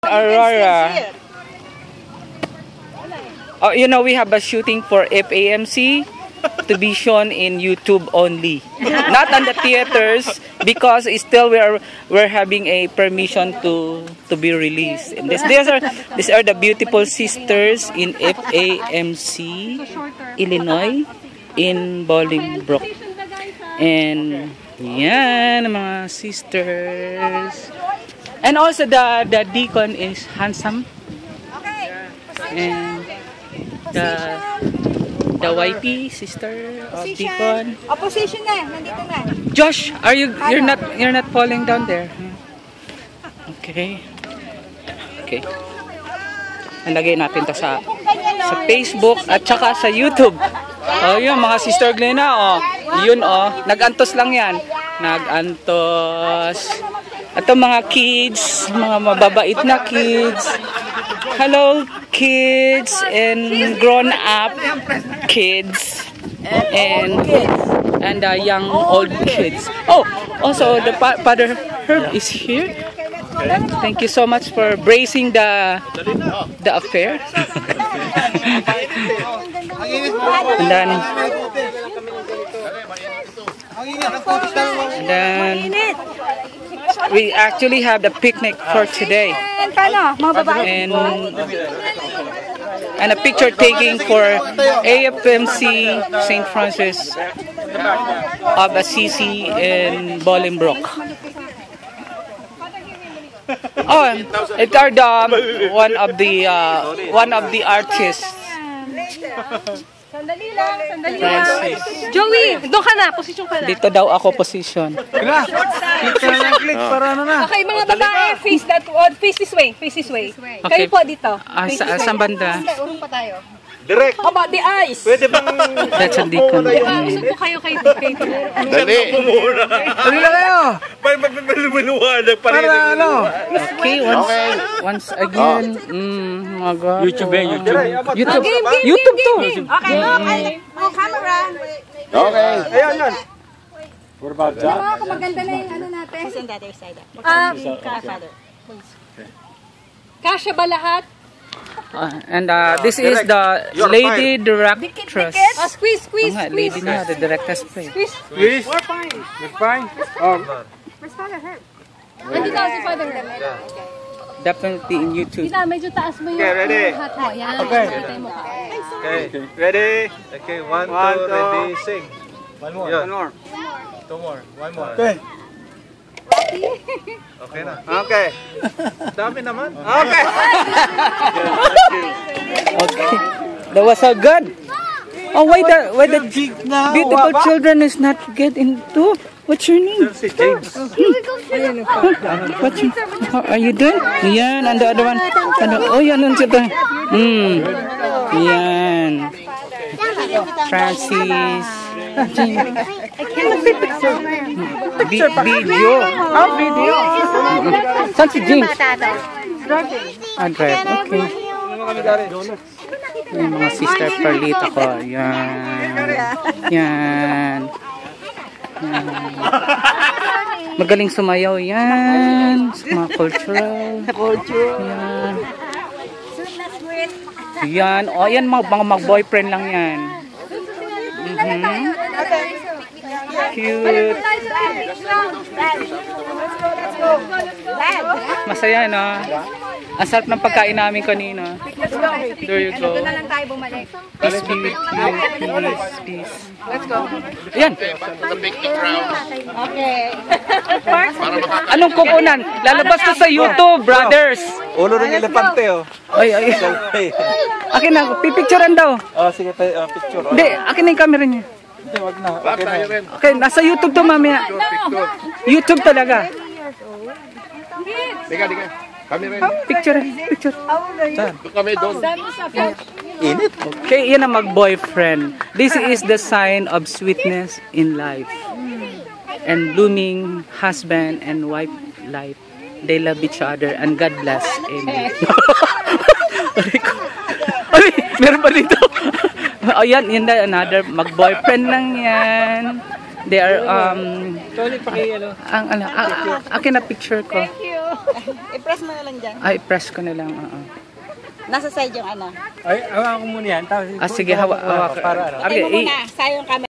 Aurora. Oh, you know, we have a shooting for FAMC to be shown in YouTube only, not on the theaters, because still we're having a permission to be released. And these are the beautiful sisters in FAMC, Illinois, in Bolingbrook. And yan, mga sisters. And also the deacon is handsome. And the YP sister of deacon. Opposition na, nandito na. Josh, you're not falling down there? Okay. Okay. Nalagay natin to sa Facebook at saka sa YouTube. Oh, yun mga sister Glenna, oh. Yun oh, nag-antos lang yan. Nag-antos. Ito mga kids, mga mababait na kids. Hello kids and grown up kids and young old kids. Oh, also the Father Herb is here. Thank you so much for bracing the affair. And then we actually have the picnic for today. And a picture taking for AFMC St. Francis of Assisi in Bolingbrook. Oh, it are one of the artists. Sandali lang, sandali lang. Francis. Joey, doon ka na, posisyon ka na. Dito daw ako position. Click para ano na. Okay, mga babae, face this way, face this way. Okay. Kayo po dito. Saan banda? Urong pa tayo. Direct. How about the eyes? Pwede bang... That's a deacon. Gusto po kayo kay Dali. Dali lang kayo. Maluwalag pa rin. Para ano? Okay, once again. My God. YouTube. YouTube to. Okay, oh, camera. Okay. Ayan, yan. What about that? Oh, maganda na yung ano natin. On the other side. Father. Kasya ba lahat? And this is the lady directress. Oh, squeeze. Lady na, the director's play. Squeeze. We're fine. We're fine. Where's Father Herb? Nandito si Father Herb. Definitely in YouTube. Kita, medyo taas mo yung hat mo. Yan. Okay. Okay, ready? Okay, 1, 2, ready, sing. One more. Yeah. One more. 2 more, 1 more. Okay. Okay na. Okay. Dami naman. Okay. Okay. That was so good. Oh, why the beautiful children is not get into? What's your name? James. What's your, are you done? Yan, and the other one. Oh, yan, nun siya. Yan. Francis. Video. Oh, video. Saan si James? Drive. Okay. Yung mga sister Perlita ko. Yan. Magaling sumayaw yan. Sa mga cultural. Yan. O, yan mga mag-boyfriend lang yan. Cute. Masaya, no? Ang sarap ng pagkain namin kanina. There you go. Doon na lang tayo bumalik. Peace. Let's go. Yan. Okay. Anong kukunan? Lalabas to sa YouTube, brothers. Ulo ng elepante, oh. Ay. Akin na, pipicturean daw. Oh, sige, picture. Hindi, akin na yung camera niya. Hindi, wag na. Okay na. Okay, nasa YouTube to mamaya. YouTube talaga. Diga. Kami rin. Picture. Kami doon. Init. Okay, yan ang mag-boyfriend. This is the sign of sweetness in life. And blooming husband and wife life. They love each other and God bless. Amen. Ay, meron pa dito. Oh, yan na another mag-boyfriend lang yan. They are akin na picture ko. Thank you. I-press mo na lang dyan. Ay, press ko na lang. Nasa side yung ano. Ay, hawakan ko muna yan. Tapos, Sige, hawak. para ano. Patay mo muna. Sayang camera.